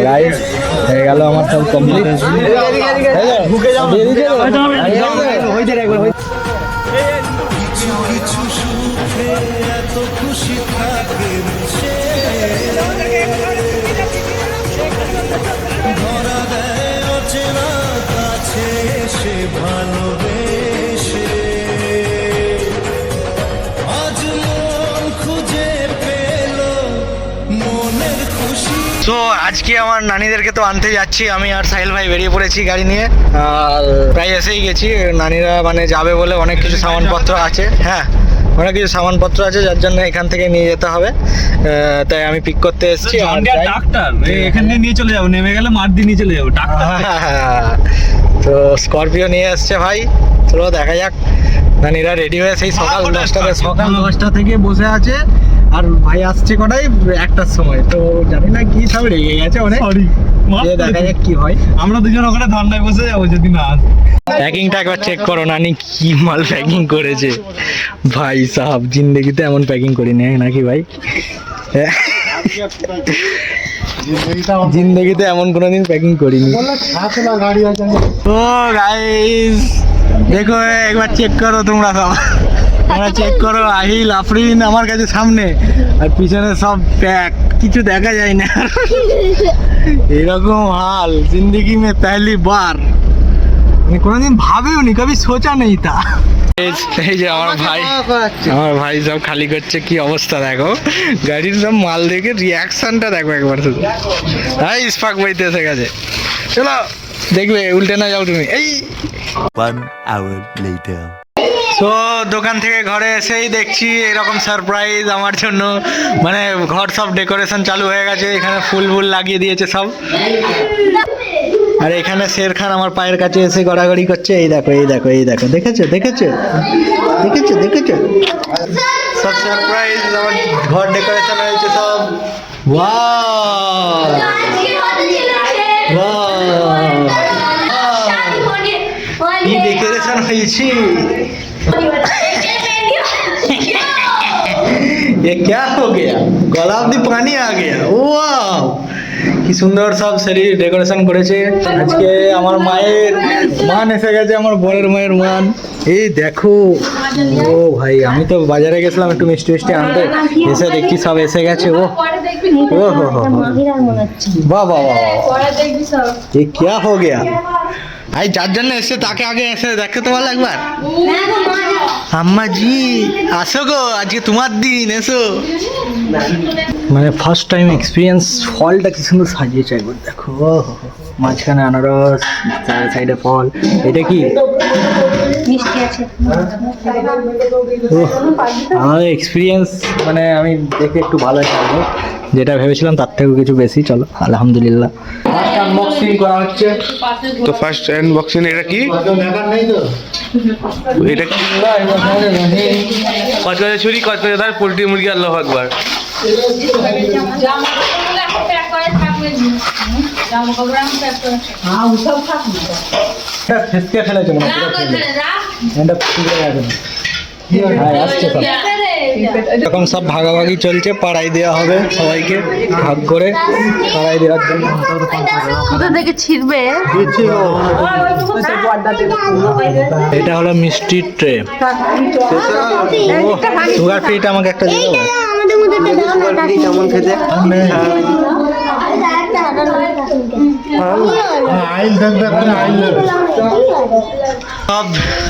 Guys হয়ে গেল আমার সব কমপ্লিট। তো আজকে আমার নানিদেরকে তো আনতে যাচ্ছি, আমি আর সাহিল ভাই বেরিয়ে পড়েছি গাড়ি নিয়ে, আর প্রায় এসেই গেছি। নানিরা মানে যাবে বলে অনেক কিছু সামানপত্র আছে, হ্যাঁ অনেক কিছু সামানপত্র আছে যার জন্য এখান থেকে নিয়ে যেতে হবে, তাই আমি পিক করতে এসেছি। আর ডাক্তার এখান থেকে নিয়ে চলে যাবো, নেমে গেলে মাঠ দিয়ে নিয়ে চলে যাবো ডাক্তার। তো স্করপিও নিয়ে এসছে ভাই, চলো দেখা যাক। নানিরা রেডি হয়ে সেই সকাল 10টা থেকে বসে আছে, আর ভাই আসছে কটাই 1টার সময়। তো জানি না কি সব রেগে গেছে অনেক, দেখা যাক কি হয়। আমরা দুজন ওখানে ঠান্ডায় বসে যাবো যদি না আসে। প্যাকিংটা একবার চেক করো, নানি কি মাল প্যাকিং করেছে ভাই সাহেব, জিন্দগিতে এমন প্যাকিং করিনি নাকি ভাই, জিন্দগিতে এমন কোনোদিন প্যাকিং করিনি। তো গাইস দেখো একবার চেক করো তোমরা সব, তোমরা চেক করো। আহিল আফরিন আমার কাছে সামনে, আর পিছনে সব প্যাক, কিছু দেখা যায় না। এরকম হাল জিন্দগি মে পহলি বার, মানে কোনোদিন ভাবেও নি, কবি সোচা নেই তা। এই যে আমার ভাই সব খালি করছে, কি অবস্থা দেখো গাড়ির সব মাল দেখে রিয়াকশনটা দেখো একবার শুধু। হ্যাঁ ইস্পাক বইতে এসে গেছে, চলো দেখবে উল্টে না যাও তুমি। এই 1 hour later. তো দোকান থেকে ঘরে এসেই দেখছি এরকম সারপ্রাইজ আমার জন্য, মানে ঘর সব ডেকোরেশন চালু হয়ে গেছে, এখানে ফুল লাগিয়ে দিয়েছে সব। আর এখানে শের খান আমার পায়ের কাছে এসে গড়াগড়ি করছে, এই দেখো এই দেখো এই দেখো, দেখেছো দেখেছো দেখেছো দেখেছো সব সারপ্রাইজ, আমার ঘর ডেকোরেশন হয়েছে সব। ওয়াও কি ডেকোরেশন হয়েছে, ये क्या हो गया, गला অব্দি পানি आ गया। ওয়াও কি সুন্দর সব শরীর ডেকোরেশন করেছে। আজকে আমার মায়ের মান এসে গেছে, আমার বরের মায়ের মান, এই দেখো। ও ভাই আমি তো বাজারে গেছিলাম একটু মিষ্টি মিষ্টি আনতে, এসে দেখছি সব এসে গেছে। ও ও হো হো বাহ বাহ বাহ, ये क्या हो गया। আই যার জন্য এসে তাকে আগে এসে দেখতে তো ভালো একবার। আম্মা জি আসো গো, আজকে তোমার দিন, এসো। মানে ফার্স্ট টাইম এক্সপিরিয়েন্স, ফলটা কি সুন্দর সাজিয়েছে একবার দেখো, মাঝখানে আনারস, সাইডে ফল, এটা কি মিষ্টি আছে। আমাদের এক্সপিরিয়েন্স মানে আমি দেখে একটু ভালো লাগলো, যেটা ভেবেছিলাম তার থেকেও কিছু বেশি। চলো আলহামদুলিল্লাহ ফার্স্ট আনবক্সিং করা হচ্ছে। তো ফার্স্ট আনবক্সিং এটা কি, এটা কি কচকচে ছুরি, কচকচে ধার, পোলট্রি মুরগি, আল্লাহু আকবার। ফেসকে ফেলেছে মনে হয়, এটা ফুলে গেছে। হ্যাঁ আসছে সব, এরকম সব ভাগাভাগি চলছে, পাড়াই দেওয়া হবে সবাইকে ভাগ করে, পাড়াই দেওয়ার জন্য। কোথা থেকে ছিড়বে? এটা হলো মিষ্টির ট্রে। সুগার ফ্রিটা আমাকে একটা দিয়ে দেবো। সব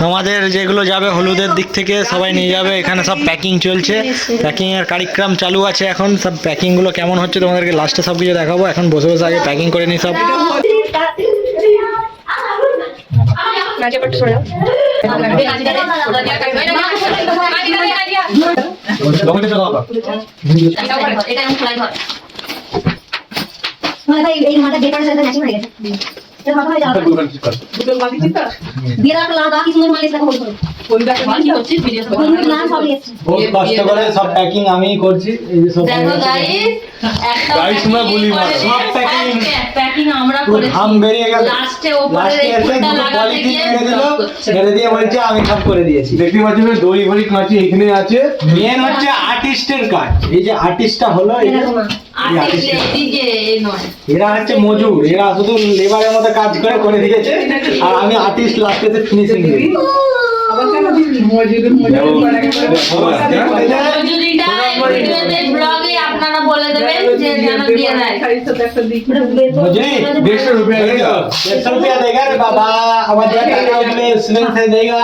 আমাদের যেগুলো যাবে হলুদের দিক থেকে সবাই নিয়ে যাবে, এখানে সব প্যাকিং চলছে, প্যাকিং এর কার্যক্রম চালু আছে এখন। সব প্যাকিং গুলো কেমন হচ্ছে তোমাদেরকে লাস্টে সব কিছু দেখাবো, এখন বসে বসে আগে প্যাকিং করে নি সব। এই মাঠে বেকার সাথে ম্যাচিং হয়ে গেছে। সব প্যাকিং আমি করছি, প্যাকিং আমরা পুরো ঘাম বেরিয়ে গেল লাস্টে ওপরে লাস্টে এসে ফুলটা দুটো লাগাতে পলিথিন গিয়ে মেরে দিল ব্লক করছে। মেরে দিয়ে বলছে আমি সব করে দিয়েছি। দেখতে পাচ্ছেন দড়ি ভরি কাঁচি এখানে আছে। মেন হচ্ছে আর্টিস্টের কাজ। এই যে আর্টিস্টটা হলো এই যে এই আর্টিস্ট artist- এদিকে এ নয়। এরা হচ্ছে মজুর, এরা শুধু লেবারের মতো কাজ করে দিয়েছে আর আমি আর্টিস্ট লাস্টেতে ফিনিশিং দিই। মজুরিটা এই ভিডিওতে ব্লগে আপনারা বলে দেবেন যে যেন দিয়ে দেয়। मुझे 150 रुपया देगा, 150 रुपया देगा रे बाबा। हमारे टाका उसमें स्मेल से देगा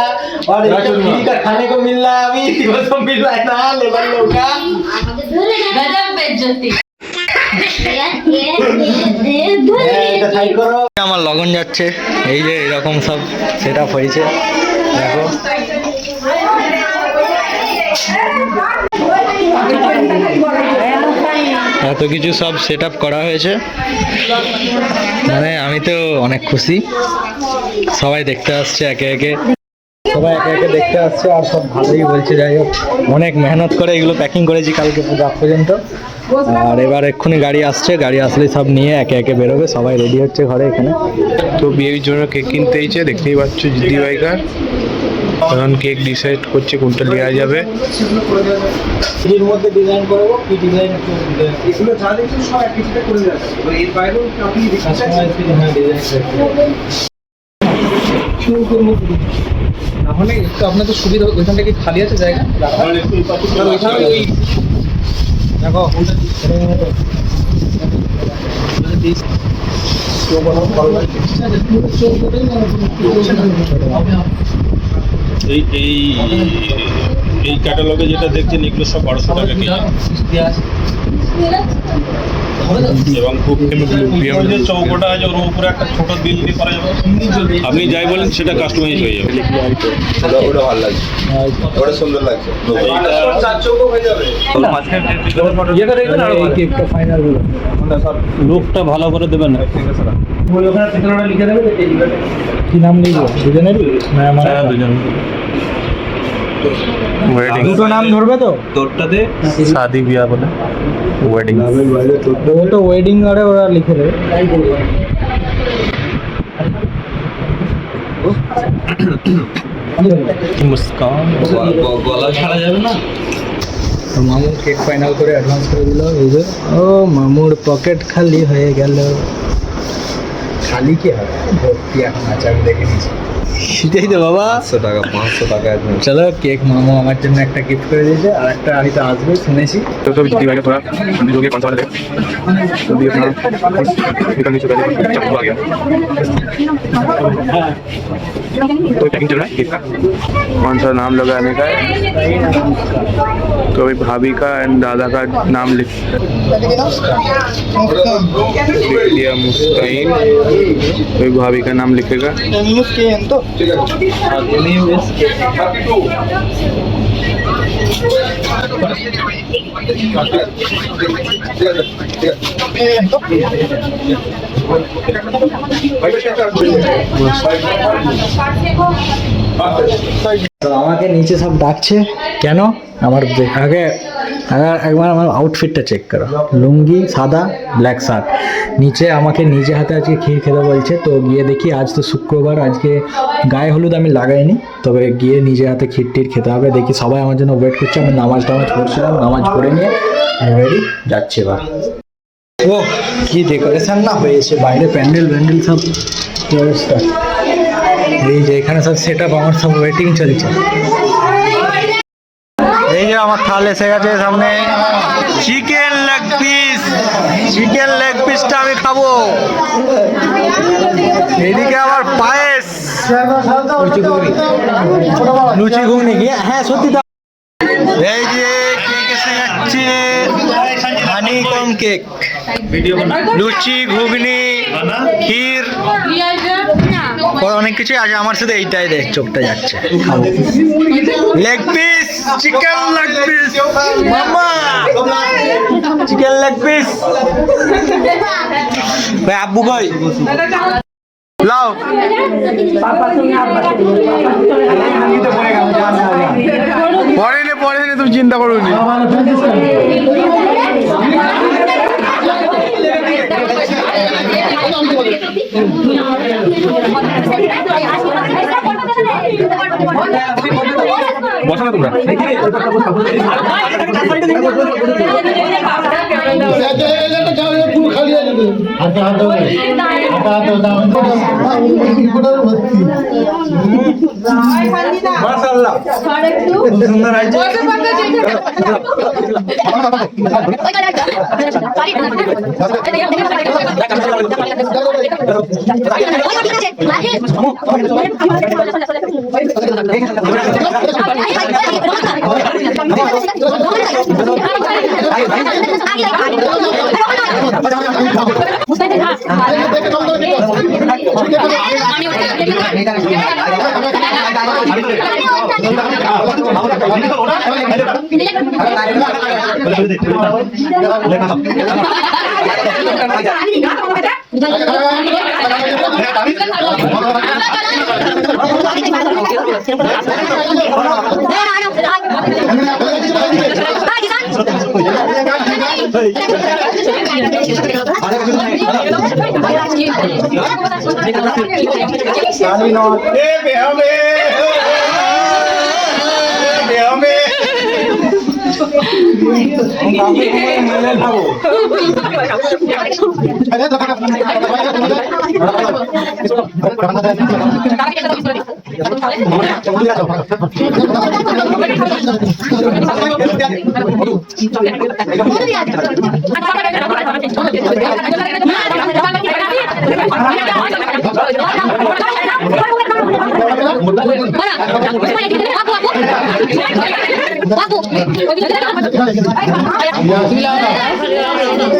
और ये तो फ्री का खाने को मिल रहा है अभी, वो तो मिल रहा है ना लेबर लोग का। गजब बेइज्जती। এটা সাইড করো। আমার লগন যাচ্ছে, এই যে এরকম সব সেটআপ হয়েছে দেখো। এত কিছু সব সেটআপ করা হয়েছে, মানে আমি তো অনেক খুশি। সবাই দেখতে আসছে একে একে, সবাই একে একে দেখতে আসছে আর সব ভালোই বলছে। যাই হোক, অনেক মেহনত করে এগুলো প্যাকিং করেছি কালকে রাত পর্যন্ত। আর এবার এক্ষুনি গাড়ি আসছে, গাড়ি আসলে সব নিয়ে একে একে বেরোবে। সবাই রেডি হচ্ছে ঘরে এখানে। তো বিয়ের জন্য কেক কিনতে এসেছে, দেখতেই পাচ্ছ জিদ্দি ভাইকা। এখন কেক ডিসাইড করছে কোনটা নেওয়া যাবে। এর মধ্যে ডিজাইন করবো, কি ডিজাইন এগুলো যা দেখছেন সব এক কিছুতে করে যাবে। এর বাইরেও আপনি তাহলে একটু আপনার তো সুবিধা, ওইখানটা কি খালি আছে জায়গা? ওইখানে ওই দেখো এই এই এই ক্যাটালগে যেটা দেখছেন এগুলো সব 1200 টাকা কেজি এবং খুব যে চৌকোটা আছে ওর উপরে একটা ছোট দিল দিয়ে করা যাবে, আপনি যাই বলেন সেটা কাস্টমাইজ হয়ে যাবে। ওটা ভালো লাগছে, ওটা সুন্দর লাগছে। এটা দেখবেন আরো এই কেকটা ফাইনাল হলো। লুকটা ভালো করে দেবেন। কি নাম লিখবো দুজনেরই? না আমার হ্যাঁ, দুজন ওয়েডিং, দুটো নাম ধরবে তো? তোরটাতে শাদি বিয়া বলে ওয়েডিং। ও তো ওয়েডিং আরে ওরা লিখে দেবে। মুস্কান গলা ছাড়া যাবে না। তো মামু কেক ফাইনাল করে অ্যাডভান্স করে দিল। এই যে ও মামুর পকেট খালি হয়ে গেল। খালি কি হবে, ভর্তি এখন আছে, আমি দেখে নিয়েছি। সেটাই তো বাবা। 500 টাকা চলো, কেক মামু আমার জন্য একটা গিফট করে দিয়েছে, আর একটা হয়তো আসবে শুনেছি। तो जिद्दी भाई का थोड़ा जो कि 500 वाले तो भी अपना निकल नहीं चुका है, चाकू आ गया। तो पैकिंग चल रहा है केक का, कौन सा नाम लगाने का है। तो अभी भाभी का एंड दादा का नाम लिख दिया, मुस्कान। तो भाभी का नाम लिखेगा। তো আমাকে নিচে সব ডাকছে কেন? আমার আগে একবার আমার আউটফিটটা চেক করো। লুঙ্গি সাদা, ব্ল্যাক শার্ট, নিচে আমাকে নিজে হাতে আজকে ক্ষীর খেতে বলছে। তো গিয়ে দেখি, আজ তো শুক্রবার, আজকে গায়ে হলুদ আমি লাগাইনি, তবে গিয়ে নিজে হাতে ক্ষীর টির খেতে হবে। দেখি সবাই আমার জন্য ওয়েট করছে। আমি নামাজ পড়ছিলাম, নামাজ পড়ে নিয়ে রেডি যাচ্ছে এবার। ও কি ডেকোরেশন না হয়েছে বাইরে, প্যান্ডেল প্যান্ডেল সব কি অবস্থা। এই যে এখানে সব সেট আপ, আমার সব ওয়েটিং চলছে। এই যে আমার থাল এসে গেছে সামনে, chicken leg piece. Chicken leg পিসটা আমি খাবো। এইদিকে আবার পায়েস, লুচি ঘুগনি। হ্যাঁ সত্যি তো। এই যে কেক এসে যাচ্ছে, হানিকম কেক, লুচি ঘুগনি, ক্ষীর, অনেক কিছু আছে। আমার সাথে এইটাই দেখ, চোখটা যাচ্ছে। Leg piece, chicken leg piece, মামা চিকেন লেগ পিস। ভাই আব্বু কই? লাও পরে নে তুমি চিন্তা করো নি। বসো না তোমরা। মাশাআল্লাহ খুব সুন্দর হয়েছে।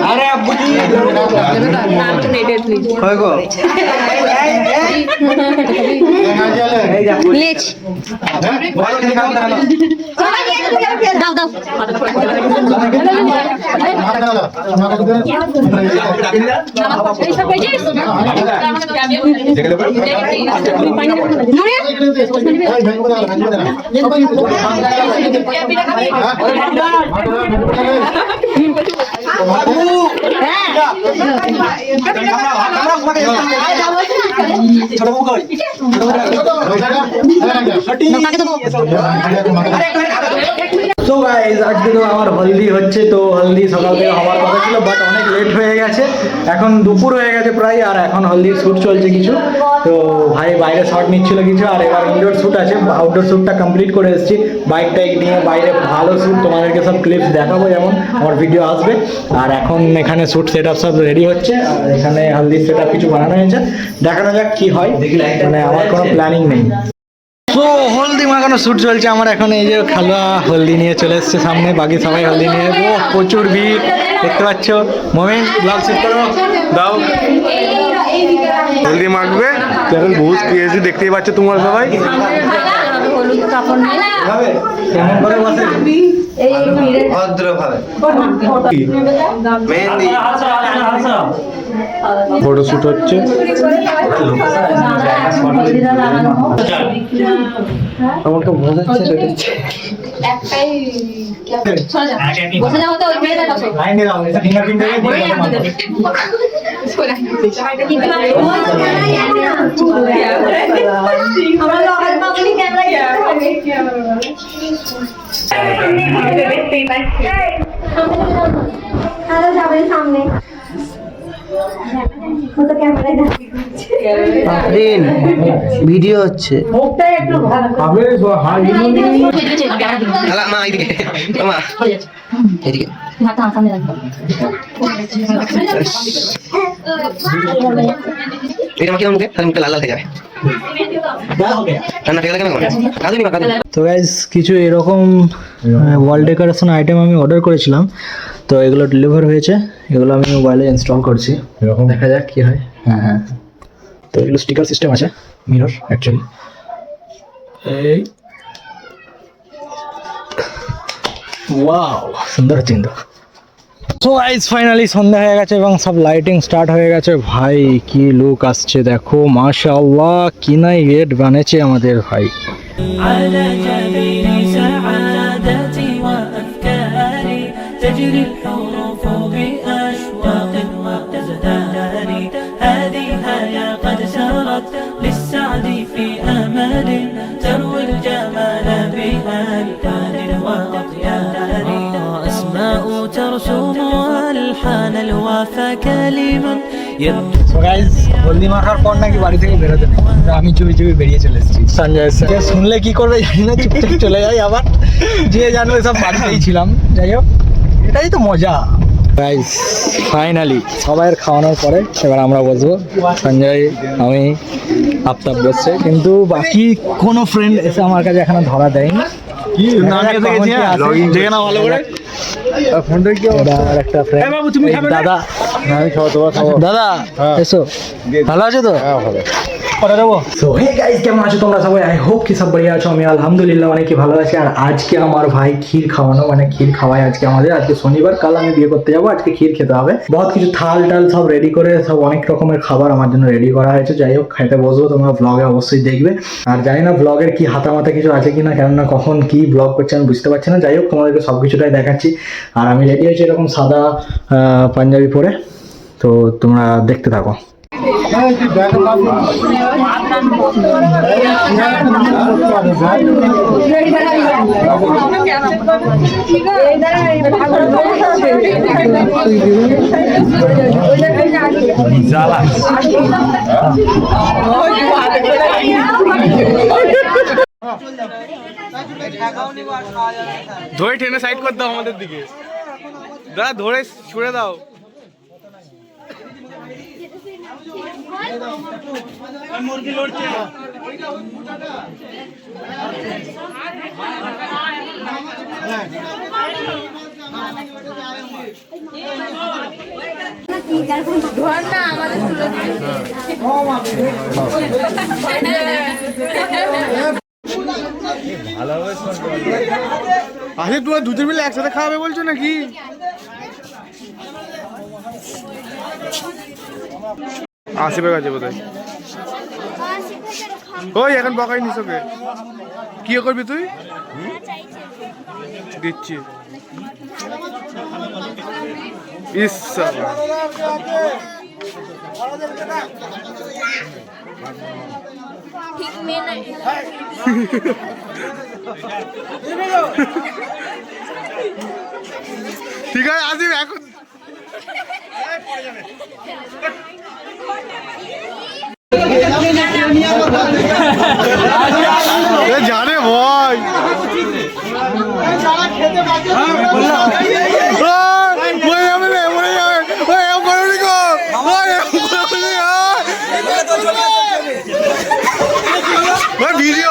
আরে আব্বুজি কই গো লেচ দাও দাও তো গাইস আজকে তো আমার হলদি হচ্ছে, তো হলদি সকাল থেকে হওয়ার কথা ছিল বাট অনেক লেট হয়ে গেছে, এখন দুপুর হয়ে গেছে প্রায়, আর এখন হলদির শ্যুট চলছে কিছু। তো ভাই বাইরে শট নিচ্ছিল কিছু, আর এবার ইনডোর শ্যুট আছে, আউটডোর শ্যুটটা কমপ্লিট করে এসেছি বাইক টাইক নিয়ে বাইরে, ভালো শ্যুট তোমাদেরকে সব ক্লিপস দেখাবো যেমন আমার ভিডিও আসবে। আর এখন এখানে শ্যুট সেট আপ সব রেডি হচ্ছে, আর এখানে হলদির সেট আপ কিছু বানানো হয়েছে, দেখানো যাক কি হয়, মানে আমার কোনো প্ল্যানিং নেই। তো হলদি মাখানো শ্যুট চলছে আমার এখন, এই যে খালুয়া হলদি নিয়ে চলে এসছে সামনে, বাকি সবাই হলদি নিয়ে, ও প্রচুর ভিড় দেখতে পাচ্ছ। মোমেন ব্লগ শুট করো দাও, হলদি মাখবে এখন বহুত ক্রেজি দেখতেই পাচ্ছ তোমরা সবাই। হলুদ কাপড় নিয়ে যাবে কেমন করে বসে এই ভিড়ে ভদ্রভাবে মেহেন্দি ফটো শুট হচ্ছে। আমাকে বোঝাচ্ছে একটাই বসে যাও তো ওই মেয়েটা বসো লাইনে দাও, এটা ফিঙ্গারপ্রিন্ট দিয়ে আমরা লগার পাবলি ক্যামেরা হ্যালো যাবে সামনে তো ক্যামেরায় ভিডিও হচ্ছে মা এইদিকে মা এদিকে হাতটা সামনে রাখো এটা মাকে মুখে তাহলে মুখটা লাল লাল হয়ে যাবে রান্না ঠিক লাগে না কাজুনি মা কাজুনি। তো গাইস কিছু এরকম ওয়াল ডেকোরেশন আইটেম আমি অর্ডার করেছিলাম, তো এগুলো ডেলিভার হয়েছে, এগুলো আমি মোবাইলে ইনস্টল করছি, এরকম দেখা যাক কি হয়। হ্যাঁ হ্যাঁ, তো এগুলো স্টিকার সিস্টেম আছে, মিরর অ্যাকচুয়ালি এই ওয়াও সুন্দর হচ্ছে কিন্তু। সো গাইস ফাইনালি সন্ধ্যা হয়ে গেছে এবং সব লাইটিং স্টার্ট হয়ে গেছে, ভাই কি লুক আসছে দেখো, মাশাআল্লাহ কি নাই গেট বানিয়েছে আমাদের ভাই। على جبين سعادتي وأفكاري تجري الحروف بأشواق وتزدهري هذه هيا قد سرت للسعد في أمل تروي الجمال بها فكلم সো গাইস হলদি মাখার পর নাকি বাড়ি থেকে বেরোতে নেই, তো আমি চুপি চুপি বেরিয়ে চলে এসেছি। সঞ্জয় স্যার শুনলে কি করবে জানি না, চুপচাপ চলে যাই আবার, যে জানবে সব বাড়িতেই ছিলাম। যাই হোক, এটাই তো মজা। গাইস ফাইনালি সবাইয়ের খাওয়ানোর পরে এবার আমরা বসবো। সঞ্জয়, আমি, আফতাব বসছে, কিন্তু বাকি কোনো ফ্রেন্ড এসে আমার কাছে এখনো ধরা দেয়নি। দাদা, দাদা এসো, ভালো আছো তো? কেমন আছো তোমরা সবাই? আই হোপ কি সব বড়িয়া আছো। আমি আলহামদুলিল্লাহ অনেকই ভালো আছি। আর আজকে আমার ভাই ক্ষীর খাওয়ানো, মানে ক্ষীর খাওয়াই আজকে আমাদের। আজকে শনিবার, কাল আমি বিয়ে করতে যাবো, আজকে ক্ষীর খেতে হবে। বহুত কিছু থাল টাল সব রেডি করে, সব অনেক রকমের খাবার আমার জন্য রেডি করা হয়েছে। যাই হোক, খেতে বসবো, তোমরা ব্লগে অবশ্যই দেখবে। আর জানি না ব্লগের কি হাতামাতা কিছু আছে কিনা, কেননা কখন কি ব্লগ করছে আমি বুঝতে পারছি না। যাই হোক, তোমাদেরকে সব কিছুটাই দেখাচ্ছি। আর আমি রেডি হয়েছি এরকম সাদা পাঞ্জাবি পরে, তো তোমরা দেখতে থাকো। ধরে টেনে সাইড করে দাও আমাদের দিকে, দাদা ধরে ছুড়ে দাও। মুরগি লড়ছে। আরে তোমরা দুজন মিলে একসাথে খাওয়াবে বলছো নাকি? আসিফের কাছে বোধ হয়। ওই এখন বকাই নিস ওকে, কি করবি তুই? দিচ্ছি ইচ্ছা ঠিক আছে আসিফ এখন জানে ভয় ভিডিও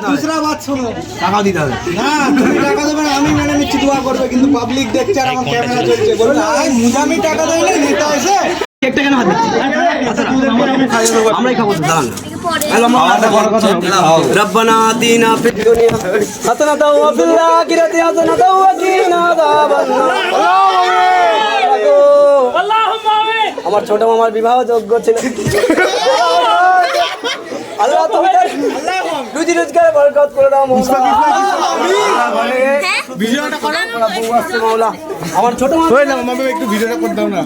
दूसरा बात सुनो, টাকা দিতে হবে না, তুমি টাকা দেবে না, আমি মেনে নিচ্ছি, দোয়া করবে, কিন্তু পাবলিক দেখছে আর আমার ক্যামেরা চলছে, বলবে আই মুজামি টাকা দেয় না, নেতা এসে কেকটা কেন হাত দিচ্ছি? আমরাই খাবো, দাঁড়ান রব্বানা আতিনা ফিদ দুনিয়া হাসানাতাও ওয়া ফিল আখিরাতি হাসানাতাও ওয়া কিনা আযাবান্নার। আল্লাহুম্মা আমিন। আমার ছোট মামার বিবাহ যোগ্য ছিল, আল্লাহ তুমি তার রুজি রোজগারে বরকত করে দাও মৌলা। ভিডিওটা করো মৌলা, আমার ছোট মামা একটু ভিডিওটা করে দাও না।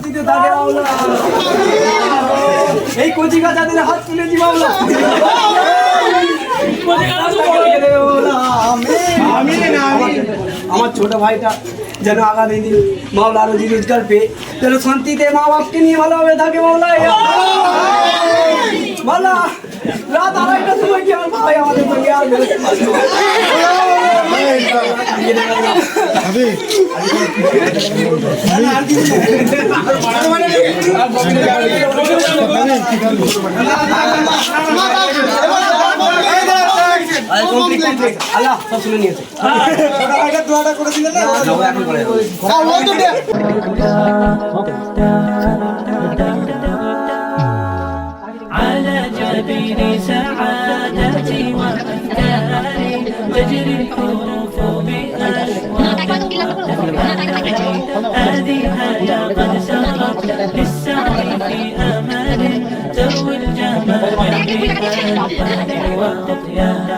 এই কচি গাছা দিলে হাত তুলে দি মামলা। আমার ছোট ভাইটা যেন আগামী দিন মাওলা রুজি রোজগার পেয়ে যেন শান্তিতে মা বাপকে নিয়ে ভালোভাবে থাকে মাওলা। মাওলা রাত 2:30টার সময় কি আমার ভাই আমাদের সঙ্গে আসবে? আল্লাহ সব শুনে নিয়েছে, দোয়াটা করে দিলেন না, এখন করে على جبين سعادتي وأفكاري تجري الحروف بأشواق هذه حياة قد سرت للسعي في أمل تروي الجمال بألفان وأطيار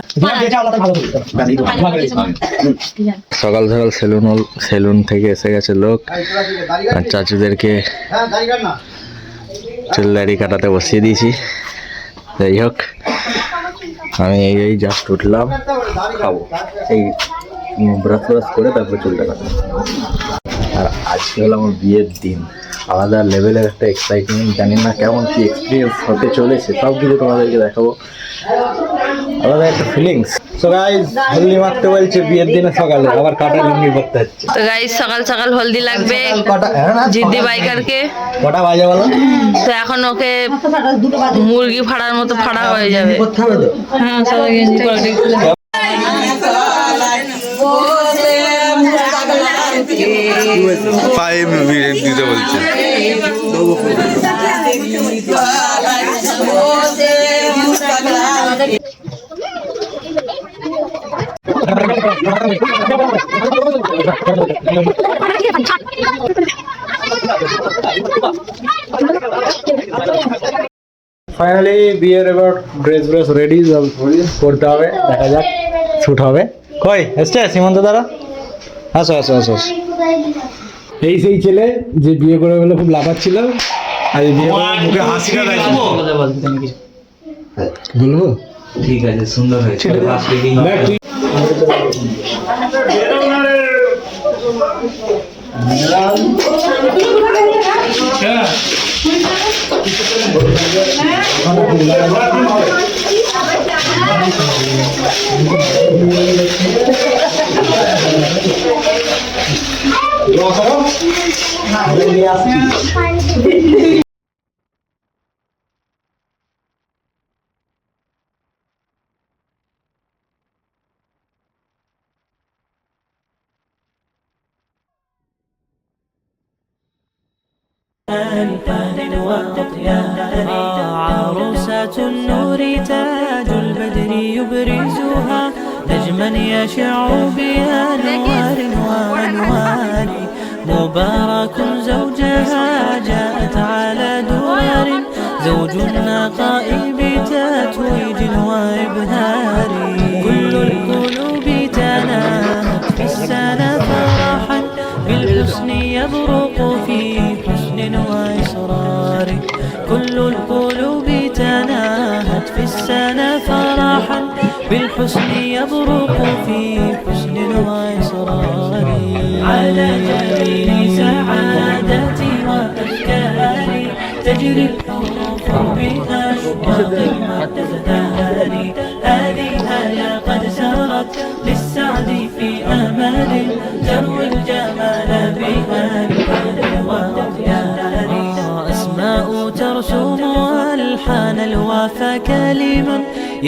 সকাল সকাল সেলুন থেকে এসে গেছে লোক আর চাচুদেরকে চুল দাড়ি কাটাতে বসিয়ে দিয়েছি। যাই হোক আমি এই জাস্ট উঠলাম, খাবো এই ব্রাশ করে তারপরে চুলটা কাটবো। আর আজকে হলো আমার বিয়ের দিন, আলাদা লেভেলের একটা এক্সাইটমেন্ট, জানি না কেমন কি এক্সপিরিয়েন্স হতে চলেছে, সব কিছু তোমাদেরকে দেখাবো। আলাদা একটা ফিলিংস। সো গাইস হলদি মাখতে বলছে বিয়ের দিনে সকালে, আবার কাটা লুঙ্গি পরতে হচ্ছে। তো গাইস সকাল সকাল হলদি লাগবে জিদ্দি বাইকারকে। কটা বাজে বলো? তো এখন ওকে মুরগি ফাড়ার মতো ফাড়া হয়ে যাবে। হ্যাঁ সবাই গেঞ্জি পরে দেখতে। পায়ে দিতে বলছে। ফাইনালি বিয়ের এবার ড্রেস রেডি করতে হবে, দেখা যাক শুট হবে। কই এসছে সীমন্ত দ্বারা? আসো আসো আসো। এই সেই ছেলে যে বিয়ে করে বলে খুব লাফাচ্ছিল, আর এই বিয়ে করে মুখে হাসিটা দেখো। বলবো ঠিক আছে, সুন্দর হয়েছে। عروسة النور تاج البدر يبرزها نجما يشع بها نوار وأنوار مبارك زوجها جاءت على دوار زوج النقاء بتتويج وإبهار كل القلوب تناهت في السنة فرحا بالحسن يبرق في حسن وإصرار كل القلوب تناهت في السنة فرحا بالحسن يبرق في حسن وإصرار على جبين سعادتي وأفكاري تجري الحروف بأشواق ما تزدهري هذه يا قد سرت للسعد في أمل تروي الجمال بها الفن واختيار أسماء ترسم ألحان الوفا كلما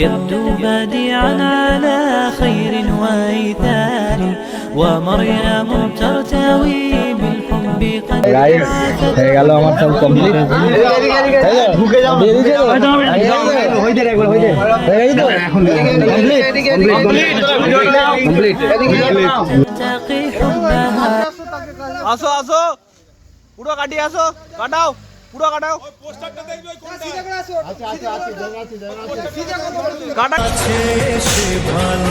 يبدو بديعا على خير وإيثار ومريم ترتوي بالحب قد গাইস হয়ে গেল আমার সব কমপ্লিট। ঢুকে যাও, হইতে একবার হইতে হয়ে গেছে তো এখন কমপ্লিট। تقي حبها আসো আসো, পুরো কাটি আসো, কাটাও পুরো কাটাও। কাটা জীবন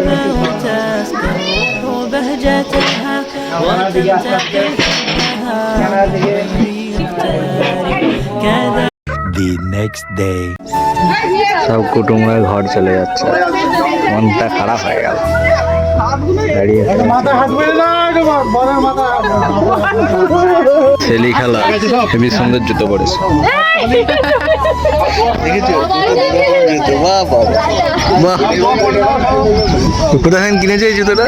بها وتستروح بهجتها وتنتقي حبها كذا The next day. সব কুটুম্বরা ঘর চলে যাচ্ছে, মনটা খারাপ হয়ে গেল। দাঁড়িয়ে ছেলি খেলা, হেবি সুন্দর জুতো পড়েছে। বাহ বাহ বাহ, কোথা থেকে কিনেছে এই জুতোটা?